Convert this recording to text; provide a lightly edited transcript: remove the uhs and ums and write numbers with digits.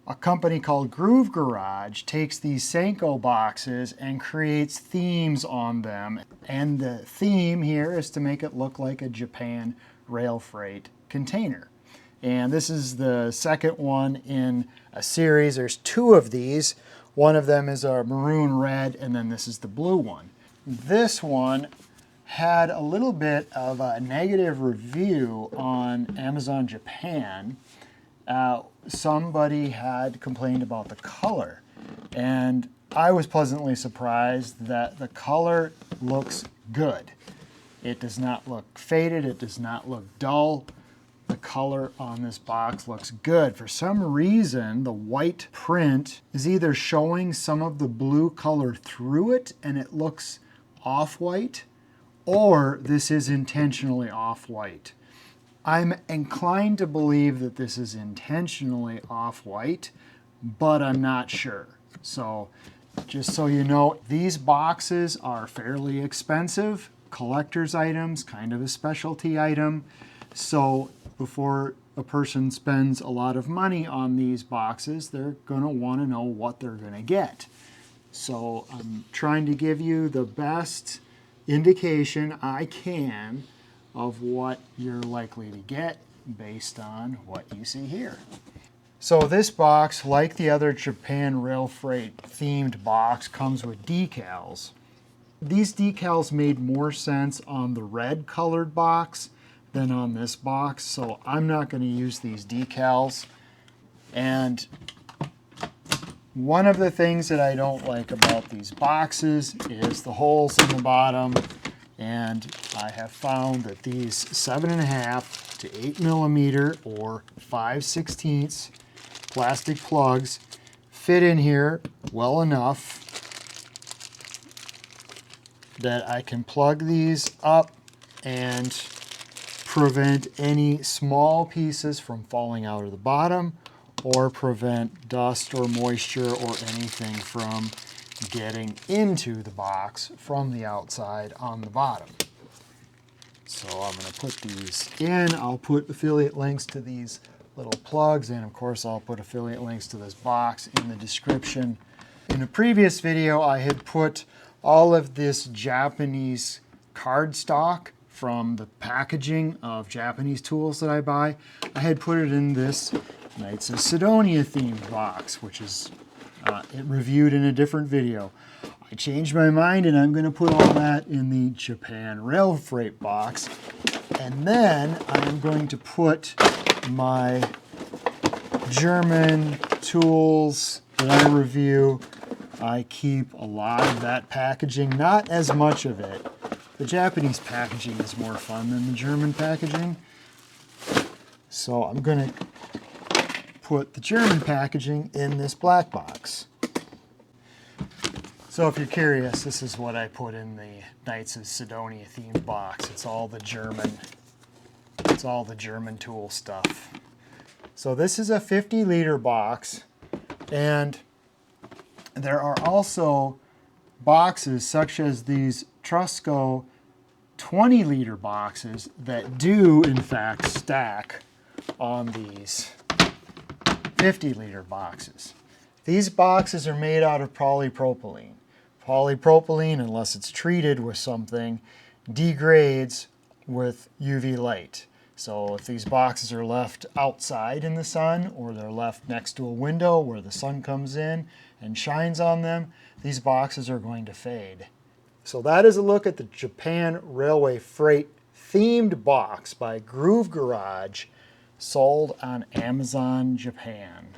A company called Groove Garage takes these SANKO boxes and creates themes on them. And the theme here is to make it look like a Japan rail freight container. And this is the second one in a series. There's two of these. One of them is a maroon red, and then this is the blue one. This one had a little bit of a negative review on Amazon Japan. Somebody had complained about the color, and I was pleasantly surprised that the color looks good. It does not look faded, it does not look dull. The color on this box looks good. For some reason, the white print is either showing some of the blue color through it and it looks off-white, or this is intentionally off-white. I'm inclined to believe that this is intentionally off-white, but I'm not sure. So just so you know, these boxes are fairly expensive, collector's items, kind of a specialty item. So before a person spends a lot of money on these boxes, they're going to want to know what they're going to get. So I'm trying to give you the best indication I can of what you're likely to get based on what you see here. So this box, like the other Japan Rail Freight themed box, comes with decals. These decals made more sense on the red colored box than on this box, so I'm not going to use these decals. And one of the things that I don't like about these boxes is the holes in the bottom. And I have found that these 7.5 to 8 millimeter or 5/16 plastic plugs fit in here well enough that I can plug these up and prevent any small pieces from falling out of the bottom, or prevent dust or moisture or anything from getting into the box from the outside on the bottom. So I'm going to put these in. I'll put affiliate links to these little plugs, and of course I'll put affiliate links to this box in the description. In a previous video I had put all of this Japanese cardstock from the packaging of Japanese tools that I buy. I had put it in this Knights of Sidonia themed box, which is it reviewed in a different video. I changed my mind and I'm going to put all that in the Japan Rail Freight box. And then I'm going to put my German tools that I review. I keep a lot of that packaging, not as much of it. The Japanese packaging is more fun than the German packaging. So I'm going to put the German packaging in this black box. So if you're curious, this is what I put in the Knights of Sidonia themed box. It's all the German tool stuff. So this is a 50-liter box, and there are also boxes such as these Trusco 20-liter boxes that do in fact stack on these 50-liter boxes. These boxes are made out of polypropylene. Polypropylene, unless it's treated with something, degrades with UV light. So if these boxes are left outside in the sun, or they're left next to a window where the sun comes in and shines on them, these boxes are going to fade. So that is a look at the Japan Railway Freight themed box by Groove Garage, sold on Amazon Japan.